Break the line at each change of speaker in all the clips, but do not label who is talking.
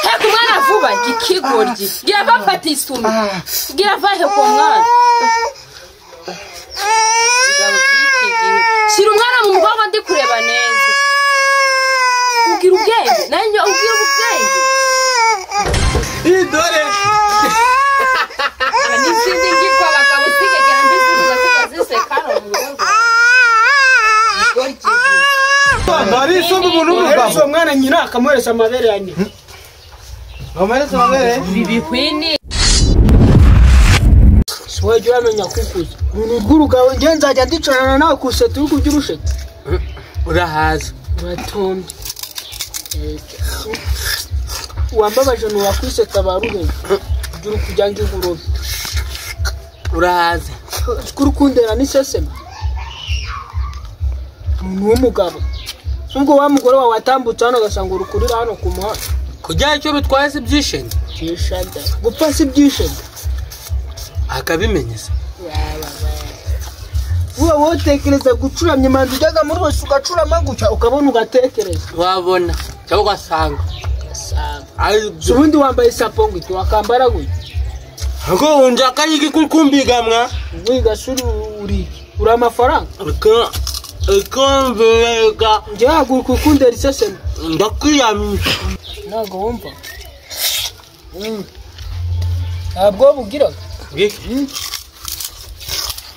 Heko mwana vuba ikigoryi. Gira bafata isumi. Gira vahe ko mwana. Shira umwana mu mugongo ndi kureba neza. Ugira ubwenge, nanyo ugira ubwenge.
Idore.
Nisindi ngikwa bakabusige girambizi kuzasekano mu rugo.
Bari somo umuntu umugabo.
Ejo mwana nyina akamuhereza amabere yanjye.
Amarese amabere.
Bibikwini.
Swaje amenya kukuza. Urugurugawe nge nzajya ndicarana nawe kuseta uri kujya urusheta.
Urahaza.
Uratombe. Wambabaje nuwakwiseta baruhe. Ujuru kujyanga ingurube.
Urahaza.
Kurukundera ni sesema. Umuntu w'umugabo. Ubwo wa mugore wawe watambutse hano gasanga urukurira hano ku muhanda.
Kujya icyo bitwaye se byishende.
Byishende. Gupfa si byishende.
Akabimenyeza.
Uwa wotekereza gucuramye imanzi ujyaga muri wese ugacurama gutya ukabona ugatekereza.
Wabona cyangwa ugasanga.
Ubundi wambaye sapongo iti wakambara gutya.
Ngo unjaka yiki kumbigamwa.
Wiga suri uri amafaranga.
Ikomvega.
Nje haguruka ukundera iseseme.
Ndakwiyamisha.
Ntago wumva. Ntabwo bugiraga.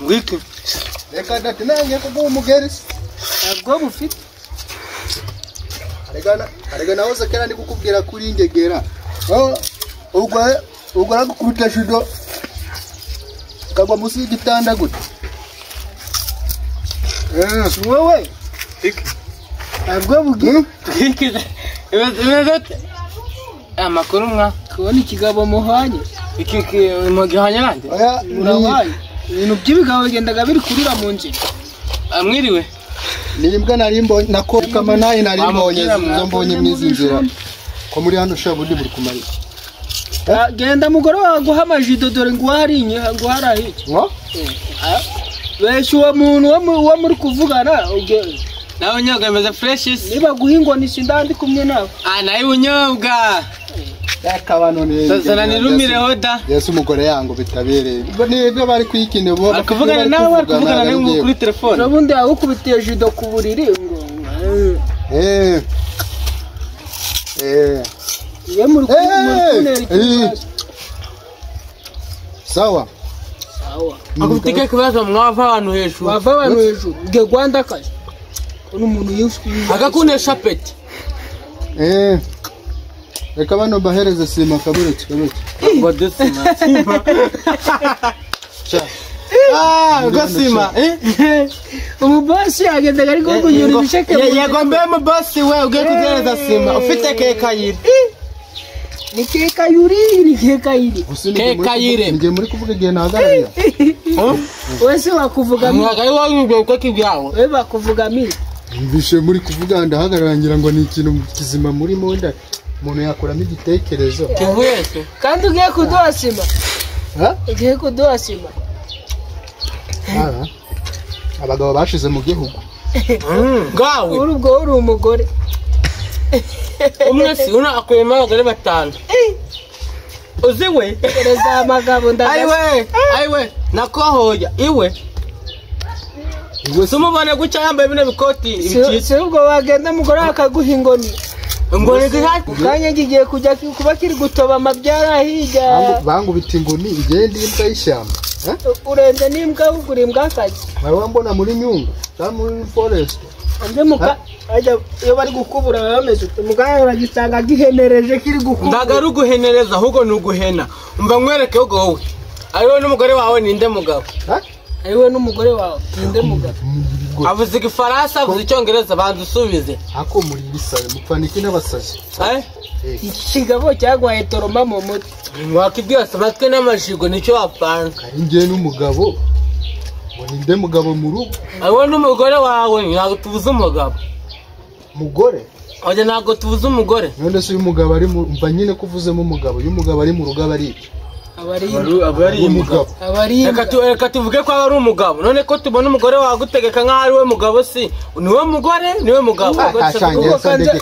Wiki.
Reka dati nange ko umugerisi.
Ntabwo bufite.
Arega nawe zakera ndi kukubwira kuri ingegera. Ubwo aragukubita judo. Kagwa musi y'igitanda gute.
Wewe. Ntabwo bugira.
Imeze amakuru mwa
Kubona ikigabo muhanye.
iki mugihanye nande.
Oya
Urabaye. Ibintu by'ibigabo bigendaga biri kurira mu nzira.
Amwiriwe.
nimbwa narimbo nako kama nayi narimbonye zombonye mwizinzira. Ko muri hano shabundi muri kumarira.
Genda mugore waguha amajido dore ngo harinye ngo harahi.
Ngo?
Besho uwo muntu wo muri kuvugana ugere.
Nawe nyoga meze fresh isi.
Niba guhingo ni sindandi kumwe nawe.
Nayi unyobwa.
Yakabano ne.
Sazana nirumire hoda.
Yesu umugore yango bitabereye. Nibyo bari kwikine bo.
Akuvugana nawe akuvugana nawe kuri telefone.
Ubundi yagukubitiye jido ku buriri ngo. Ye muri kunera.
Sawa.
Sawa.
Akubitike kibazo mwava abantu hejuru.
Wava abantu hejuru. Ge Rwanda kaje. Uno muntu yishwe.
Akakunesha peti.
Reka bano bahereze sima kaburetse.
Ngo dusima.
Cha.
Gasima.
Umubasi agenda ari go kunyura ibisheke.
Yego mbe mu boss we ugiye kugereza sima. Ufite keka yiri.
Ni keka yuri.
Keka yire.
Ngiye muri kuvuga igihe nahagararira.
Wese wakuvuga mimi.
Mwagaye wanyubwe uko kibyawo.
We bakuvuga mimi.
Mbishe muri kuvuga ndahagarara ngira ngo ni ikintu kizima muri monda. Umuntu yakuramo igitekerezo.
Kivuye se.
Kandi ugiye kuduha sima. Ugiye kuduha sima.
Abagabo bashize mu gihugu.
Gawe.
Urubwo uri umugore.
Umwe si una akwema abagore batanu. Uziwe.
Kereza amagabo ndagaza.
Aiwe. Nakohoya. Iwe. Sumubone guca yambaye bino bikoti ibiki.
Se ubwo wagenda mugore akaguha ingoni.
Ngone gihati.
Kanya gigiye kujya kuba kiri gutoba amabyara hirya.
Bangu bitingoni igende imbwa y'ishyamba.
Urenze n'imbwa ugura imbwa kazi.
Baba mbona muri nyungu, cyangwa muri forest.
Ande muka ajya iyo bari gukubura bameze mugaya uragisanga gihenereje kiri gukubura.
Ndaga ruguhenereza ahubwo nuguhena. Umva nkwereke ugo wowe. Ariwe n'umugore wawe ninde mugabo?
Ariwe n'umugore wawe ninde mugabo?
Avuze igifaransa avuze icyongereza bandusubize.
Ako muri bisabe mupfaniki n'abasazi.
Ikigabo cyagwaye toroma mu mutwe.
Wakibwiye sabatwe n'amajigo nicyo wapanga.
Ngiye n'umugabo. Ngo ninde mugabo mu rugo?
Ariwe n'umugore wawe ntabwo tubuze umugabo.
Mugore?
Oje ntabwo tubuze umugore.
None se uyu mugabo ari mva nyine kuvuzemo umugabo. Uyu mugabo ari mu rugo abari.
Abari umugabo. Reka tuvuge ko ari umugabo. None ko tubona umugore wagutegeka nkaho ari we mugabo si. Niwe mugore, niwe mugabo.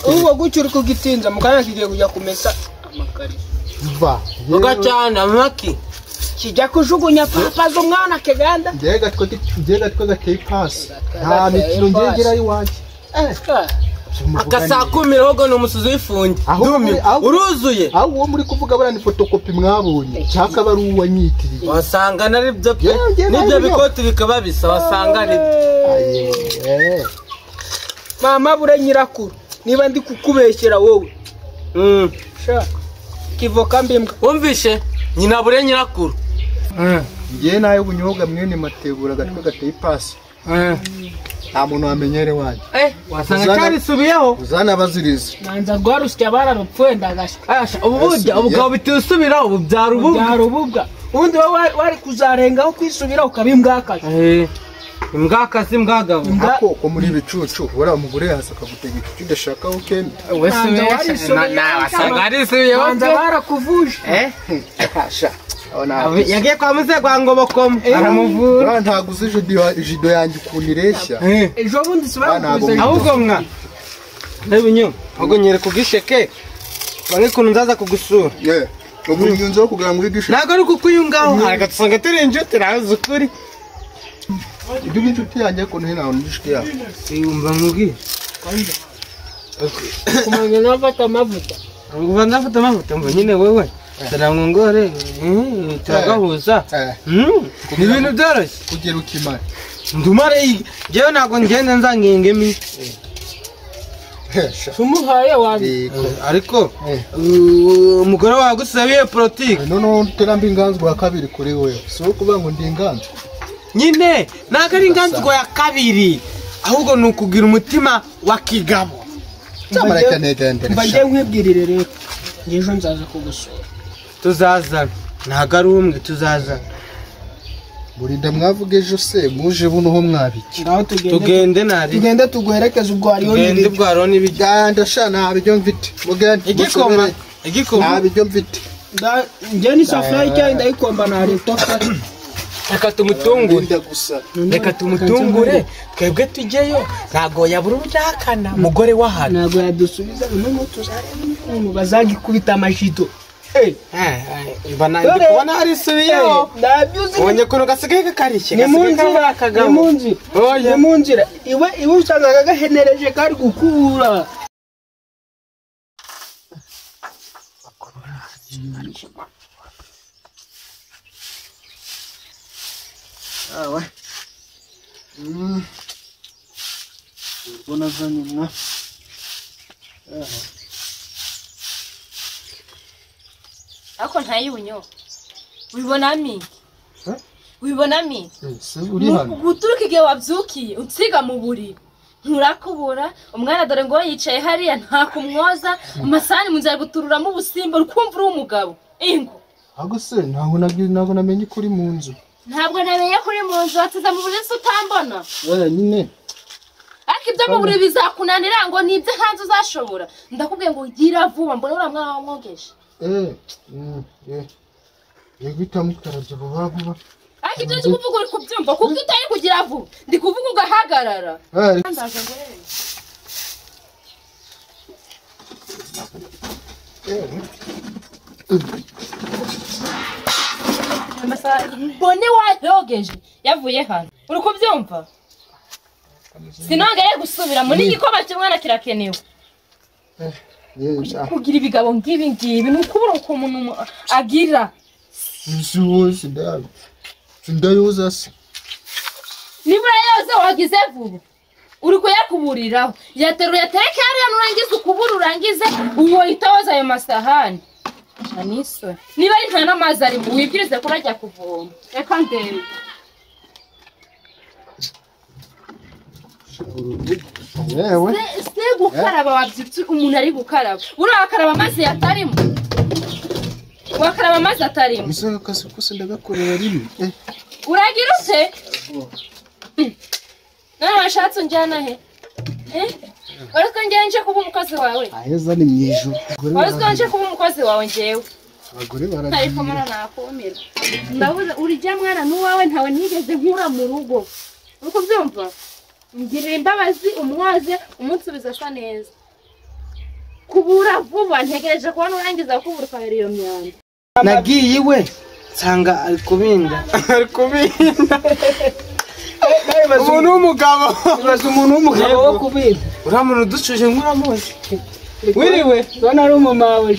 Uwo gucyura kugitinza mukanya kigiye kujya kumesa amakariso
va
ugacana amaki
kijya kujugunya papa z'umwana keganda
njega twe gateye pasi nta mikino ngegera iwanjye
akasakumira ahubwo ni umusuzi w'ifungi uruzuye
aho uwo muri kuvuga buriya ni fotokopi mwabonye cyaka bari uwanyitiriye
wasanga nari byo pe n'ibyo bikoti bikaba bisa wasanga ari
mama bure nyirakuru niba ndi kukubeshyera wowe sha kivoka mbimbwa
wumvishe nyina bure nyirakuru
ngiye nayo ubunyobwa mwene matebura gatwe gateye pasi nta muntu wamenyere wanjye
wasanga cyarisubiyeho
uzana baziriza
nanza rwarusya bararupfuye ndagashya
ubu burya ubugabo bitusubira ubu byara
ububwa ubundi wari kuzarengaho kwisubira ukabimbwakaje
imbwakazi mbwagabo
ko muri ibicucu buriya umugore yaza akagutegeka icyo udashaka ukenda
wasanga arisubiyeho
nanza barakuvuje
yagiye kwa muzegwa ngo bakome aramuvura
ntabwo uzi jido yanjye ukuntu ireshya
ejo bundi sibarakuvuze
ahubwo mwa ndabinyo ahubwo nyereka ubwisheke bamwe kuntu nzaza kugusura
ubu nyunze wo kugira ngo ubigisheke
ntabwo ari kukuyungaho ariko tusanga turi inshuti nawe ukuri
ibyo inshuti yanjye ko ntaho ndishike yawe
yumva nkubwiye
kumenya nafata amavuta
ngo ndafata amavuta ngo nyine wewe tarangongore turagahuza ni ibintu byoroshye
kugera ukimara
ndumare jewe ntabwo ngende nzangengemi
tumuhaye wabi
ariko umugore wagusabiye politiki
noneho teramba inganzwa ya kabiri kuri wewe si wo kuvuga ngo ndi inganzwa
nyine ntabwo ari inganzwa ya kabiri ahubwo ni ukugira umutima wa kigabo
nzamareka negendere
mbagiye nkwibwirire rero ngejo nzaza kugusura
tuzaza ntabwo ari umwe tuzaza
burinda mwavuga ejo se muje buno ho mwabiki
tugende nari
tugende tuguherekeze ubwo hariho
tugende ubwo hariho n'ibiganda
sha nta biryo mfite mugende
igikoma
nta biryo mfite
njye n'isafuriya y'icyayi ndayikomba na leta
reka tumutungure reka tumutungure twebwe tujyeyo ntabwo yabura ubujakana umugore w'ahantu
ntabwo yadusubiza noneho tuzareba ukuntu bazagikubita amajido
ndi kubona harisubiyeho ubonye ukuntu gasigaye kakarishye
ni mu nzira iwe usangaga gahenereje kari gukura
ubona zanyuma
ako ntayibunyo wibonami wibonami
uri hano
guturuka igihe wabyukiye unsiga mu buriri nturakubura umwana dore ngo yicaye hariya nta kumwoza amasahani mu nzira gutururamo ubusimba ukumva uri umugabo ingo
ahubwo se ntabwo namenye ko uri mu nzu
ntabwo namenye ko uri mu nzu watiza mu buriri se utambona
nyine
ariko ibyo mu buriri bizakunanira ngo ni ibyo hanze uzashobora ndakubwiye ngo gira vuba mbona uriya mwana wamwogeje
yego mukarabye vuba vuba
ariko ibyo ndi kuvuga uri kubyumva kuko utari kugira vuba ndi kuvuga ugahagarara mbone wayogeje yavuye hano uri kubyumva sinongere gusubira muri igikoma cy'umwana kirakenewe kugira ibigabo ngibi ngibi ni ukubura uko umuntu agira
sindayoza se
nibura yoze wagize vuba uri kuyakuburiraho yateruye tereke hariya nurangiza ukubura urangize uwo itoza ayo masahani anisore niba ari nta n'amazi ari mu wibwirize ko urajya kuvoma reka ndebe se gukaraba wabyutse umuntu ari gukaraba urakaraba amazi yatarimo wakaraba amazi atarimo
musaka kazi kose ndagakorera rimwe
uragira ute none washatse unjyana he wariko nje kuba umukozi wawe
aheza ni mwijuru
wariko nje kuba umukozi wawe njewe
abagore baragiye
ariko mara nakumira ndabuze urija mwana nuwawe ntawe nigeze nkura mu rugo uko byumva ngirira imbabazi umwaze umunsubiza asa neza kubura vuba ntegereje kubona urangiza kubura ukahera iyo myanda.
Nagiye iwe nsanga ari kubinda. Ari kubinda. Umuntu w'umugabo.
Ibaza umuntu w'umugabo wo kubinda.
Uramuntu ducuje nk'uramuzi. Wiriwe.
Bana ari umumawe.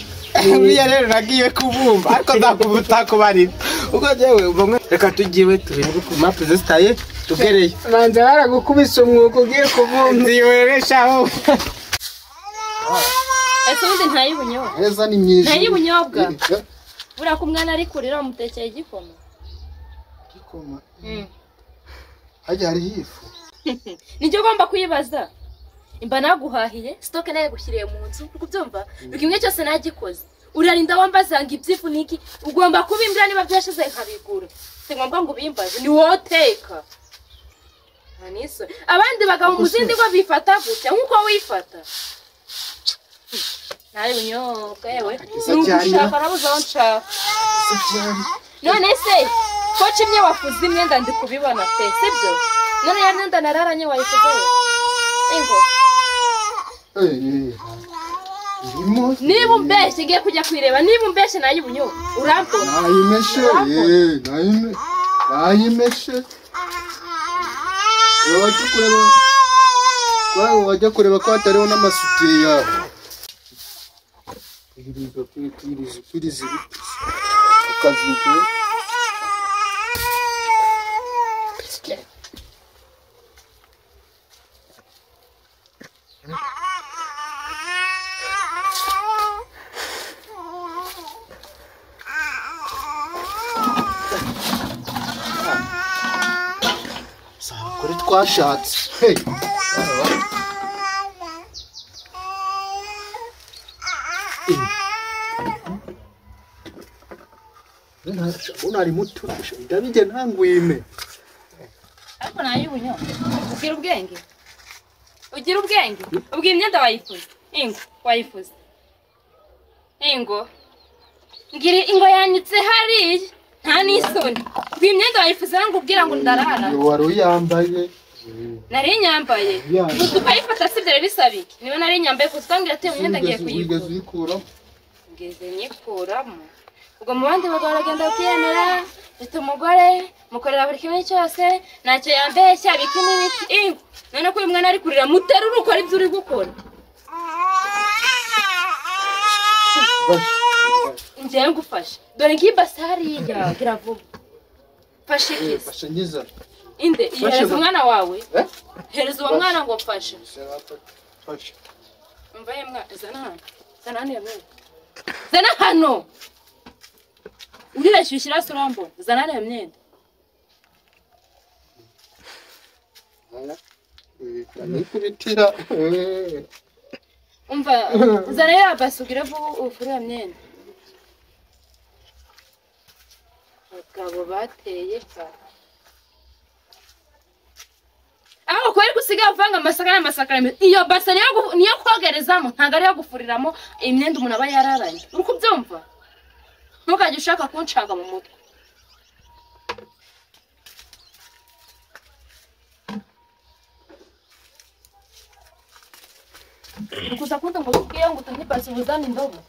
Biya rero nagiye kubumba ariko ndakubuta ko barira. Uko jewe bamwe reka tugiwe tubiri ku map zitaye tugereye.
Banza baragukubise umwuko ugiye kubumba.
Ndiwereshaho.
Ese undi ntayibunyobwa.
Heza ni myiza.
Ntayibunyobwa. Bura ku mwana ari kurira umutekeye igikoma.
Igikoma. Hajya hari hifu.
Nijyo ugomba kuyibaza. Imba naguhahiye stock naye gushyiriye mu nzu kubyumva bikimwe cyose nagikoze urarinda wambazanga ibyifu niki ugomba kubimbira niba byashize nkabigura singomba ngo bimbaze ni woteka aniso abandi bagabo muzindi ngo bifata gutya nkuko wifata nayo unyobwa yewe nushaka nabuze aho nshaka none se ko kimwe wafuze imyenda ndi kubibona pe sibyo none ya myenda nararanye wayifuze ingo niba umbeshye ngiye kujya kwireba niba umbeshye nayibunyo urambona
nayimeshe nayimeshe wajya kureba ko hatariho n'amasutiye yawe kwiriza ukazigiye kuri twashatse unari muto ndabije ntangwime
ariko nayibunyo ugira ubwenge ubwo imyenda wayifuza ingo wayifuza ingo ngiri ingo yanitse hariya nta n'isoni ubwo imyenda wayifuza ngo ubwira ngo ndarara
wari uyambaye
nari nyambaye ukayifata sibyo bisabiki niba nari nyambaye kutambira ate imyenda agiye kuyikura ngeze nyikuramo ubwo mu bandi bagabo bagenda kwiyemera ite umugore mukorera buri kimwe cyose ntacyo yambeshya biki n'ibiki ingo none ko uyu mwana ari kurira muterura ukora ibyo uri gukora njyewe ngufashe dore ngibase hariya gira vuba fashe kisi
fashe ngiza
inde ihereza umwana wawe hereza uwo mwana ngo mfashe
fashe
umva ye mwana zana hano yamwe zana hano urira shyushyira surambo zana hano yamyenda
nikubitira
umva zana ya basugire vuba ufure yamyenda abagabo bateye ka aho kwari gusiga avanga amasaka iyo basa niyo kogerezamo ntago ari yo gufuriramo imyenda umuntu aba yararanye uri kubyumva ntukajye ushaka kunshanga mu mutwe ukuza kunta ngo ubwiye ngo utandipasi ubuzane indobo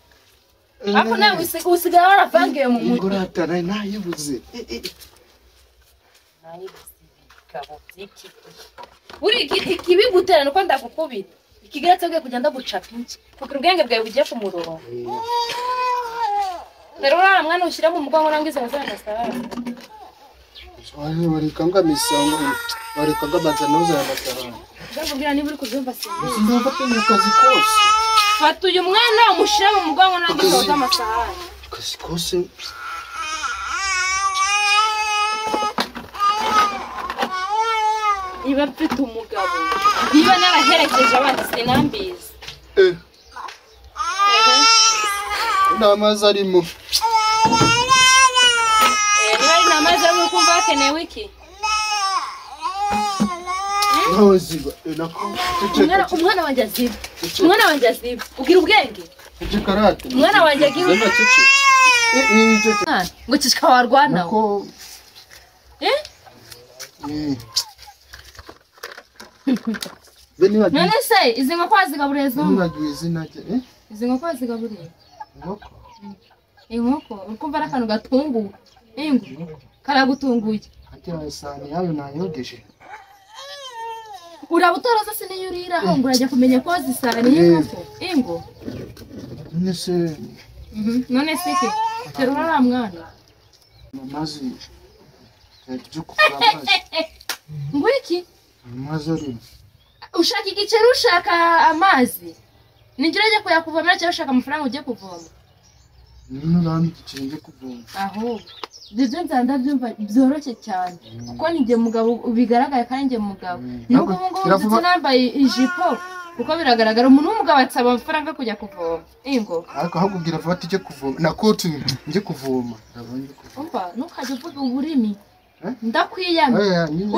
ako nawe usigaye waravangiye mu mutwe
ingorata nayibuze
ibigabo by'iki uri ikibigutera nuko ndagukubita ikigeretse bwe kugenda gucapa iki kugira ubwenge bwawe bugiye ku murongo rero urara mwana ushyira mu mugongo nangize muzana sarara
barikanga misango barikanga banza noza ya masarara
ndakubwira niba uri kubyumva sinzi
ndumva ko mu kazi kose
fata uyu mwana umushyira mu mugongo nangize muzana amasarara
kazi kose
niba mfite umugabo niba naraherekeje abandi sinambizi
n'amazi arimo
niba ari n'amazi arimo kumva hakenewe iki umwana wanjye aziba ugira ubwenge umwana wanjye agira ngo kishika warwana none se izi nkoko wazigaburiye zumva Izi nkoko zigaburiye.
Inkoko.
Inkoko ukumva ari akantu gatunguye. Ingo karagutunguye.
Hajya isani yayo nayogeje.
Urabutoroza se niyo uriraho ngo urajya kumenya ko zisani y'inkoko. Ingo.
Nese.
None se ke terura mwana.
Amazi. Byo kuvura amazi.
Ngo iki?
Amazi ari.
Ushaka igiceri ushaka amazi. Ningiraje kuyakuvomera cyangwa ushaka amafaranga ujye kuvoma.
Nino nami igiceri nje kuvoma.
Aho. Byo nzanda byumva byoroshye cyane. Kuko nijye mugabo bigaragaye kandi nje mugabo. Nuko ngo nambaye ijipo. Kuko biragaragara umuntu w'umugabo atsaba amafaranga kujya kuvoma. Ingo.
Ariko ahubwira vuba ati je kuvoma. Nakoti nje kuvoma. Ndabonye kuvoma.
Umva nukaje uvuga uburimi. Ndakwiyamye.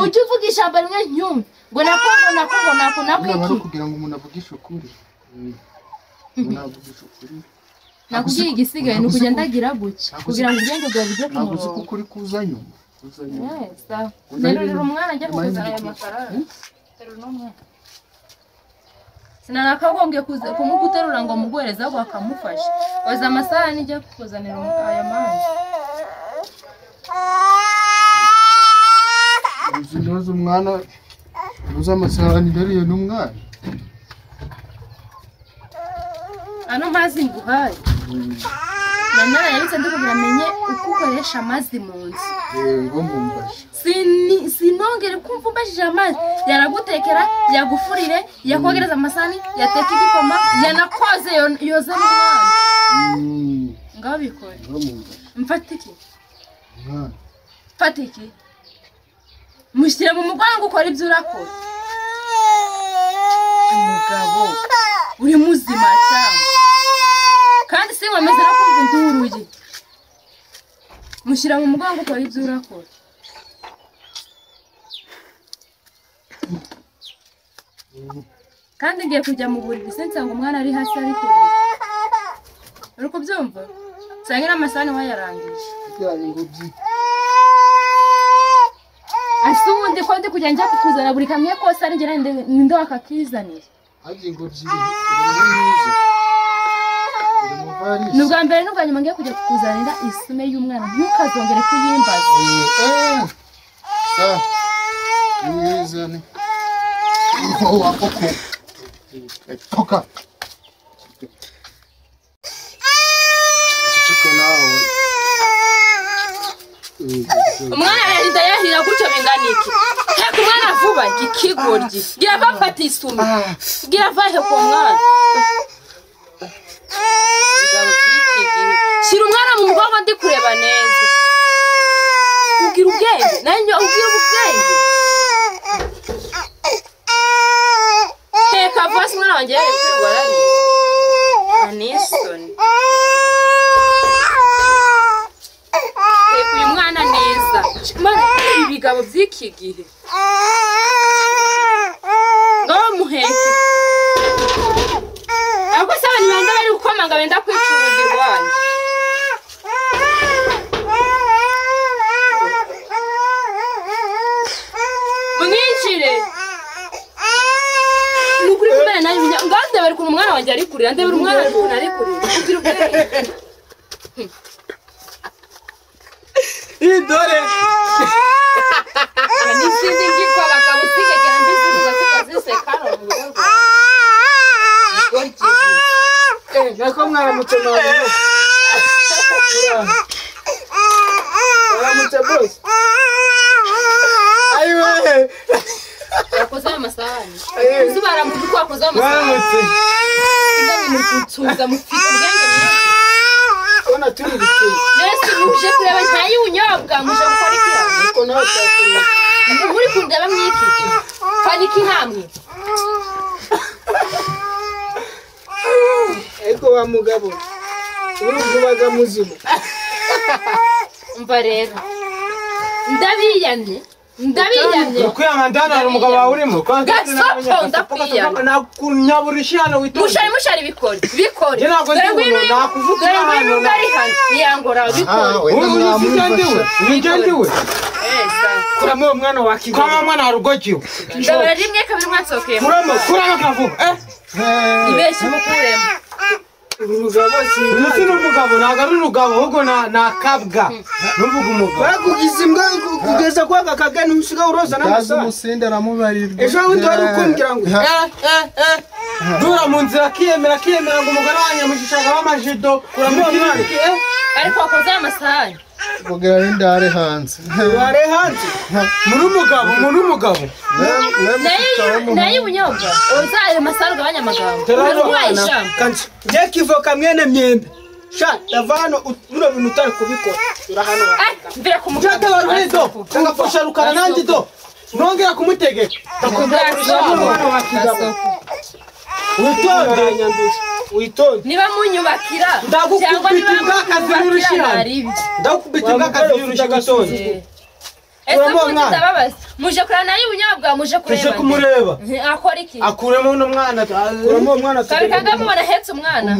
Ujye uvuga ijambo rimwe nyumva. Ngo nako
kugira ngo umuntu avugishe ukuri. Umuntu avugishe ukuri.
Nakubwiye igisigaye ni ukujya ndagira gutya kugira ngo ubwenge bwawe bujye ku murongo.
Naguze kuri kuzanyo.
Sawa. Rero umwana ajya kuzana aya mafaranga. Rero n'umwana. Sinanakagombye kumuguterura ngo muguhereza ngo akamufasha. Oza amasaha nijya kuzanira aya mazi.
Uzi umwana uzi amasahani ndariye n'umwana.
Ano mazi nguhaye. Nana yanditse ndikugira menye uko ukoresha amazi mu nzu.
Ngo mumbashe.
Sinongere kumva ubashije amazi. Yaragutekera, yagufurire, yakogereza amasahani, yateka igikoma, yanakoze yoza n'umwana. Ngaho bikore.
Ngo mumbashe.
Mfata iki?
Mwana.
Mfata iki? Mushyire mu mugongo ukora ibyo urakora. Umugabo uri muzima cyane. Kandi si nkomeze no kumva induruye. Mushyira mu mugongo ukora ibyo urakora. Kandi ngiye kujya mu buriri nsanga umwana ari hasi ari kurira. Uri kubyumva? Nsanga n'amasahani wayarangije.
Byari ngobyi.
Asubundi ko ndi kujya njya kukuzana buri kamwe kose ari ngira ninde wakakizanira.
Haje ngobyi.
Nubwa mbere nubwa nyuma ngiye kujya kukuzanira isume y'umwana ntukazongere kuyimbaza.
Sa. Nizane. Oh, apoko. Toka. Chichiko nawe.
Umwana yarinda yahira gutyo binganiki. Heka umwana vuba ikigoryi. Gira bafata isume. Gira vahe ko mwana. Shira umwana mu mugongo ndi kureba neza. Ugira ubwenge, nanyo ugira ubwenge. Heka vasi mwana wanje yari kwirwara ari. Anisoni. Heka uyu mwana neza. Mwana ibigabo by'iki gihe. Ngaho muheke. Ako saba ni banda bari gukomanga benda kwica urugi rwanjye. Mwinjire. Nukuri kumena nayo ngande bari ku mwana wanjye ari kurira ndebera umwana ari kurira ari kurira. Ugira ubwenge.
Idore.
Ni sindi ngikwa bakabusiga cyane mbese kuzase karo mu rugo.
Nako mwaramutse nawe. Mwaramutse boss.
Ayiwe.
Yakoze amasahani. Uzibara mu biko yakoze amasahani.
Mwaramutse.
Ingani muri kutuza mufite ubwenge mwe.
Ona turi biki.
Nese muje kureba ntayi unyobwa muje gukora iki hano.
Ko nawe cyakuri.
Muri kundeba mwiki. Faniki hamwe.
Eko wa mugabo. Uruvubaga muzima.
Umva rero. Ndabiyamye.
Kwiyama ndana hari umugabo wawe urimo.
Gasopo ndakwiyama.
Nakunyaburisha hano witonde.
Mushari bikore.
Je ntabwo ndi umuntu nakuvuga hano.
Ndari hano. Niyangora bikore.
Nigendiwe.
Kuramo umwana wa Kigali.
Kwa mwana harugokiwe.
Ndabara rimwe kabiri mwatsokeye.
Kuramo kavuga.
Ibeshye mukuremo.
urugabo
si n'umugabo ntabwo ari urugabo ahubwo nakabwa n'uvuga umugabo
bakugize imbwa kugeza kwa kakagani usiga uroza
Ndaza umusinde aramubarirwa
ejo wundi wari ukumbwira ngo
dura mu nzira akiyemera ngo umugore wanyamushishagaho amajido uramubwira
ariko wakoze amasahani
kugira n'indare hanze
ware hanze
muri umugabo
nayi ubunyobwa uzaye masahani ugabanya amagambo urayishamba
kandi ngiye kivoka mwene myembe sha davano uno bintu utari kubikora urahano
mvira ku mugabo
cyata baruhido ngafasha rukara nanjye do nongera kumutegeka ndakubwira
witonde
niba munyubakira
ndagukubita imbwakazi y'urushirana ndagukubita imbwakazi y'urushirana
muje kurana nayo ubunyobwa muje
kumureba
akora iki
akuremo uno mwana
kabikanga mubona hetse umwana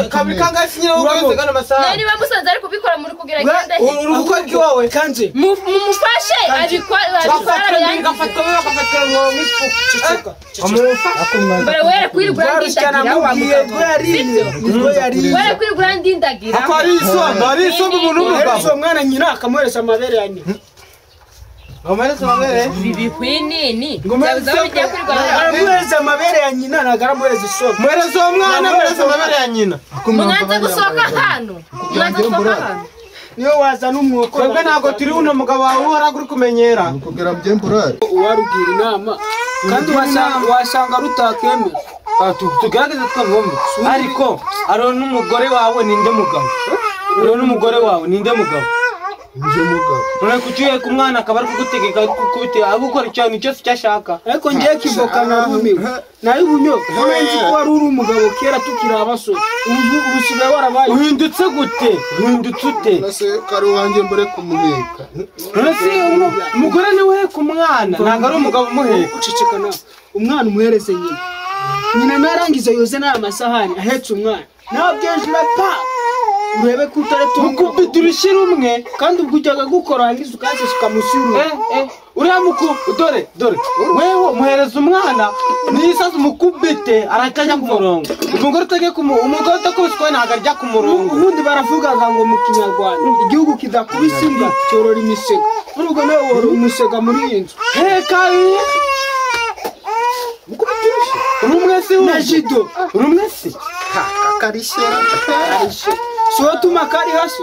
kabikanga sinyira ukweze kana masaha
niba musanze ari kubikora muri kugira gende
uri gukora iki wawe
kanje
mumufashe abikora
gafatwa mu mifuka
mbere were kwirigura ndindagira
ako ari isombe umuntu w'umugabo
mwana nyina akamuhereza amabere ya nyina
Amarese mabere
bibikwinini
aramuhereza amabere ya nyina nagaramuhereza isombe
muhereza uwo mwana muhereza amabere ya nyina
mwanze gusohoka hano
niyo waza n'umwuko
twebwe ntabwo turi uno mugabo wawe uhora uri kumenyera
kugira byemburare
uwarugira inama kandi wasanga rutakemera
tugerageze twabombe ariko aro n'umugore wawe ninde mugabo
nje mugabo
none kucyuye ku mwana akaba ari kugutegeka kukute abukora cyane cyose cyashaka
ariko ngiye kivoka na rumiwe nayo ubunyobwa nzi ko wari uri umugabo kera tukiri abasore ubusigaye warabaye
uhindutse ute
nase kari wanjye mbere kumuheka
none si umugore ni we ku mwana ntabwo ari umugabo umuheka
uceceka nawe umwana umuhereze nyina narangiza yoze n'aya masahani ahetse umwana nawe byenjira pa urebe ko utaretse
mukubita urushyi rumwe
kandi ubwo ujyaga gukora hangiza ukaze ukamushyira
uriya dore wewe muhereza umwana n'isazi mukubite aratajya ku murongo umugore utakubiswe ntabwo ajya ku murongo
ubundi baravugaga ngo mu kinyarwanda igihugu kidakubise imbwa cyorora imisega n'ubwo nawe wora umusega muri iyi nzu
kabi urumwesi
na jido
urumwesi
kakarishye
siwo tuma kari hasi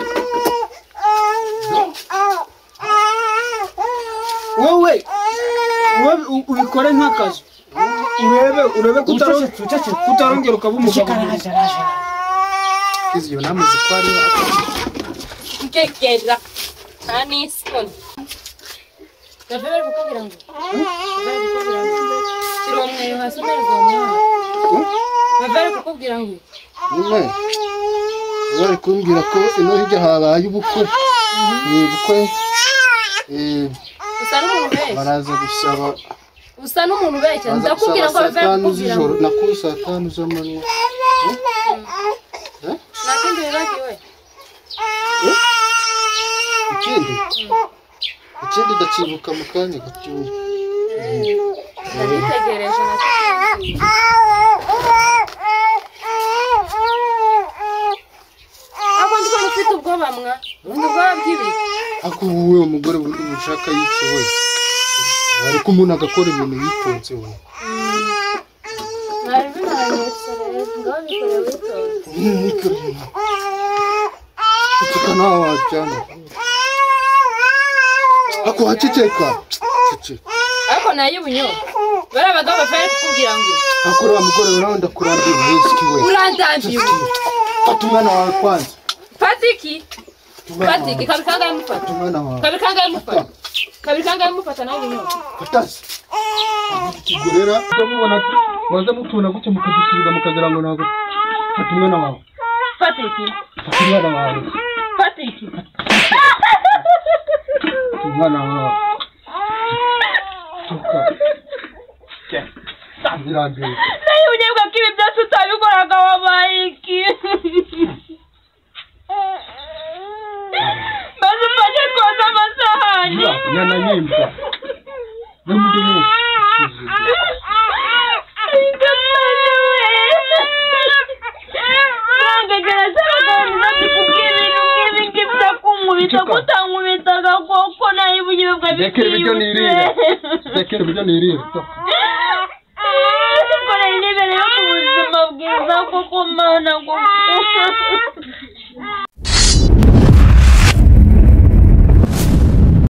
wowe ubikore nk'akazi urebe kutarongera ukaba umugabo
iyo nama zikwari
ngegera anisoni bavere kukubwira ngo shira umweyo hasi umereza umwana bavere kukubwira ngo
bari kumbwira ko ino hirya habaye ubukwe
usa n'umuntu benshi
baraza gusaba
usa n'umuntu benshi ndakubwira ngo bavere kukubwira ngo
nakuri saa 5 z'amanywa
nakindi bibagiwe
ikindi ndakibuka mu kanya gatoya
ndabitegereje ufite ubwoba bw'ibiki
ako wowe umugore ushaka yice we ariko umuntu agakora ibintu yitonze we
mwari binanyetse rero ngaho bikoreye witonze
kuko nawe wajyana ako haceceka
ariko nayo ubunyobwa bari abagabo bafite kukubwira ngo
akora wa mugore nawe ndakurambiwe whisky we
urandambiwe
fata umwana wawe kwanza
Patiki kabikanga yamufata
umwana wawe
kabikanga yamufata nayo ubunyobwa
fatasi kigorera ndamubona maze mutuna gutya mukadukira mukagira ngo nago fata umwana wawe
Patiki
umwana wawe tuka Ngirangiye
nayo ubunyobwa kibi byose utabikoraga wabaye iki basi ufashe koza amasahani
nyana yimba n'undi munsi
kutankubitaga koko nayo ubugiye bwa biki.
Rekera ibyo nirire. Rekera ibyo nirire.
Kora irebere yo ku buzima bwiza koko mana koko.